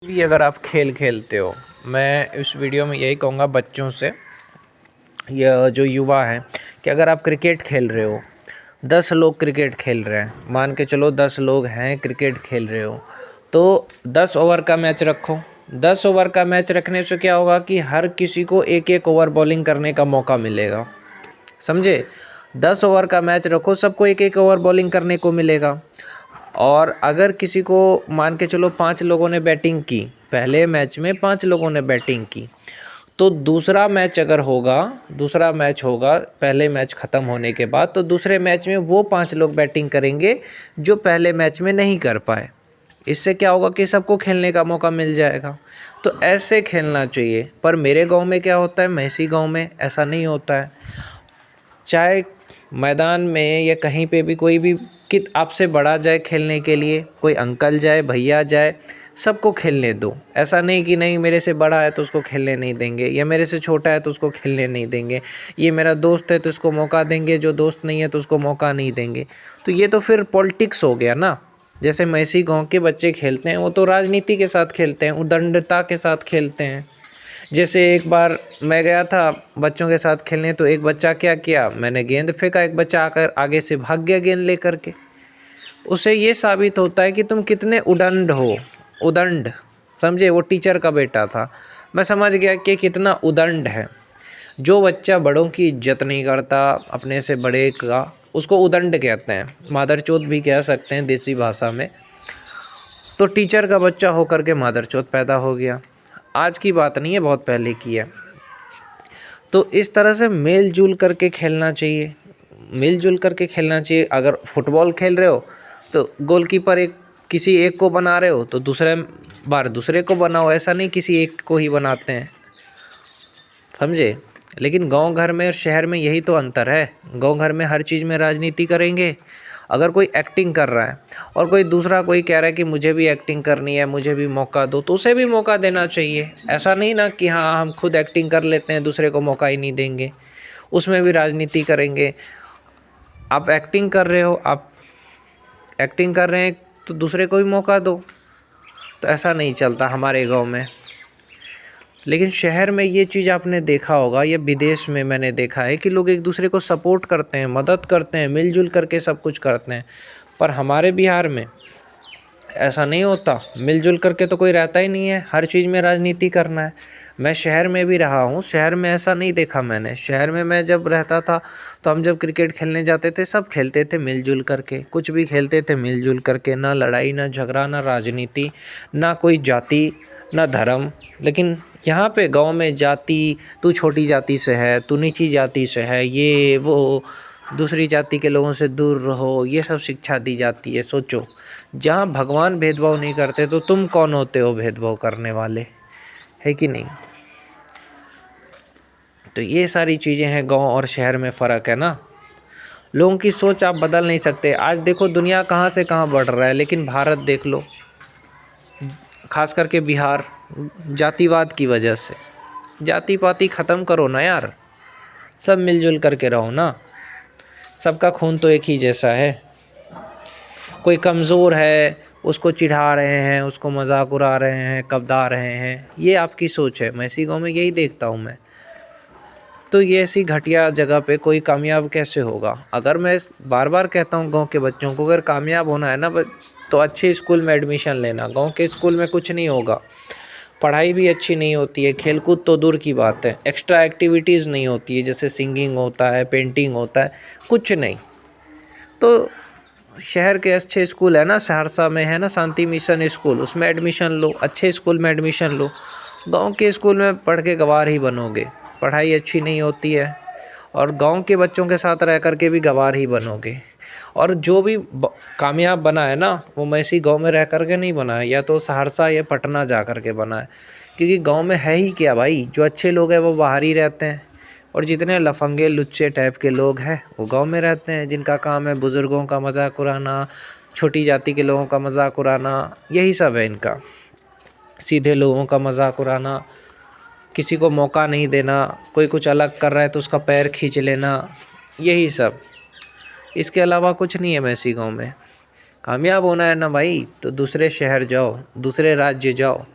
भी अगर आप खेल खेलते हो, मैं इस वीडियो में यही कहूँगा बच्चों से, यह जो युवा हैं, कि अगर आप क्रिकेट खेल रहे हो, 10 लोग क्रिकेट खेल रहे हैं, मान के चलो 10 लोग हैं क्रिकेट खेल रहे हो, तो 10 ओवर का मैच रखो। 10 ओवर का मैच रखने से क्या होगा कि हर किसी को एक एक ओवर बॉलिंग करने का मौका मिलेगा, समझे। 10 ओवर का मैच रखो, सबको एक एक ओवर बॉलिंग करने को मिलेगा। और अगर किसी को मान के चलो 5 लोगों ने बैटिंग की, पहले मैच में 5 लोगों ने बैटिंग की, तो दूसरा मैच अगर होगा, दूसरा मैच होगा पहले मैच ख़त्म होने के बाद, तो दूसरे मैच में वो 5 लोग बैटिंग करेंगे जो पहले मैच में नहीं कर पाए। इससे क्या होगा कि सबको खेलने का मौका मिल जाएगा। तो ऐसे खेलना चाहिए। पर मेरे गांव में क्या होता है, महसी गांव में ऐसा नहीं होता है। चाहे मैदान में या कहीं पे भी कोई भी कित आपसे बड़ा जाए खेलने के लिए, कोई अंकल जाए, भैया जाए, सबको खेलने दो। ऐसा नहीं कि नहीं मेरे से बड़ा है तो उसको खेलने नहीं देंगे, या मेरे से छोटा है तो उसको खेलने नहीं देंगे, ये मेरा दोस्त है तो इसको मौका देंगे, जो दोस्त नहीं है तो उसको मौका नहीं देंगे। तो ये तो फिर पॉलिटिक्स हो गया ना। जैसे मैसी गांव के बच्चे खेलते हैं, वो तो राजनीति के साथ खेलते हैं, उद्दंडता के साथ खेलते हैं। जैसे एक बार मैं गया था बच्चों के साथ खेलने, तो एक बच्चा क्या किया, मैंने गेंद फेंका, एक बच्चा आकर आगे से भाग गया गेंद लेकर के। उसे ये साबित होता है कि तुम कितने उदंड हो, उदंड, समझे। वो टीचर का बेटा था, मैं समझ गया कि कितना उदंड है। जो बच्चा बड़ों की इज्जत नहीं करता, अपने से बड़े का, उसको उदंड कहते हैं, मादरचोद भी कह सकते हैं देसी भाषा में। तो टीचर का बच्चा होकर के मादरचोद पैदा हो गया। आज की बात नहीं है, बहुत पहले की है। तो इस तरह से मेल जुल करके खेलना चाहिए, मिलजुल करके खेलना चाहिए। अगर फुटबॉल खेल रहे हो तो गोलकीपर एक किसी एक को बना रहे हो तो दूसरे बार दूसरे को बनाओ, ऐसा नहीं किसी एक को ही बनाते हैं, समझे। लेकिन गांव घर में और शहर में यही तो अंतर है। गांव घर में हर चीज़ में राजनीति करेंगे। अगर कोई एक्टिंग कर रहा है और कोई दूसरा कोई कह रहा है कि मुझे भी एक्टिंग करनी है, मुझे भी मौका दो, तो उसे भी मौका देना चाहिए। ऐसा नहीं ना कि हाँ हम खुद एक्टिंग कर लेते हैं, दूसरे को मौका ही नहीं देंगे, उसमें भी राजनीति करेंगे। आप एक्टिंग कर रहे हो, आप एक्टिंग कर रहे हैं तो दूसरे को भी मौका दो। तो ऐसा नहीं चलता हमारे गांव में। लेकिन शहर में ये चीज़ आपने देखा होगा, या विदेश में मैंने देखा है कि लोग एक दूसरे को सपोर्ट करते हैं, मदद करते हैं, मिलजुल करके सब कुछ करते हैं। पर हमारे बिहार में ऐसा नहीं होता, मिलजुल करके तो कोई रहता ही नहीं है, हर चीज़ में राजनीति करना है। मैं शहर में भी रहा हूँ, शहर में ऐसा नहीं देखा मैंने। शहर में मैं जब रहता था तो हम जब क्रिकेट खेलने जाते थे, सब खेलते थे मिलजुल करके, कुछ भी खेलते थे मिलजुल करके, ना लड़ाई, ना झगड़ा, ना राजनीति, ना कोई जाति, ना धर्म। लेकिन यहाँ पे गांव में जाति, तू छोटी जाति से है, तू नीची जाति से है, ये वो, दूसरी जाति के लोगों से दूर रहो, ये सब शिक्षा दी जाती है। सोचो, जहाँ भगवान भेदभाव नहीं करते तो तुम कौन होते हो भेदभाव करने वाले, है कि नहीं। तो ये सारी चीज़ें हैं, गांव और शहर में फ़र्क है ना। लोगों की सोच आप बदल नहीं सकते। आज देखो दुनिया कहाँ से कहाँ बढ़ रहा है, लेकिन भारत देख लो, खास करके बिहार, जातिवाद की वजह से। जाति पाति ख़त्म करो ना यार, सब मिलजुल करके रहो ना। सबका खून तो एक ही जैसा है। कोई कमज़ोर है उसको चिढ़ा रहे हैं, उसको मजाक उड़ा रहे हैं, कब्दा रहे हैं, ये आपकी सोच है। मैं इसी गाँव में यही देखता हूँ मैं। तो ये ऐसी घटिया जगह पे कोई कामयाब कैसे होगा। अगर मैं बार बार कहता हूँ गांव के बच्चों को, अगर कामयाब होना है ना तो अच्छे स्कूल में एडमिशन लेना। गांव के स्कूल में कुछ नहीं होगा, पढ़ाई भी अच्छी नहीं होती है, खेलकूद तो दूर की बात है, एक्स्ट्रा एक्टिविटीज़ नहीं होती है, जैसे सिंगिंग होता है, पेंटिंग होता है, कुछ नहीं। तो शहर के अच्छे स्कूल है ना, सहरसा में है ना शांति मिशन स्कूल, उसमें एडमिशन लो, अच्छे स्कूल में एडमिशन लो। गांव के स्कूल में पढ़ के गँवार ही बनोगे, पढ़ाई अच्छी नहीं होती है, और गांव के बच्चों के साथ रह कर के भी गँवार ही बनोगे। और जो भी कामयाब बना है ना, वो मैसी गांव में रह कर के नहीं बना है, या तो सहरसा या पटना जा कर के बना है। क्योंकि गांव में है ही क्या भाई, जो अच्छे लोग हैं वो बाहर ही रहते हैं, और जितने लफंगे लुच्चे टाइप के लोग हैं वो गांव में रहते हैं, जिनका काम है बुज़ुर्गों का मजाक उड़ाना, छोटी जाति के लोगों का मजाक उड़ाना, यही सब है इनका। सीधे लोगों का मजाक उड़ाना, किसी को मौका नहीं देना, कोई कुछ अलग कर रहा है तो उसका पैर खींच लेना, यही सब। इसके अलावा कुछ नहीं है मैसी गांव में। कामयाब होना है ना भाई तो दूसरे शहर जाओ, दूसरे राज्य जाओ,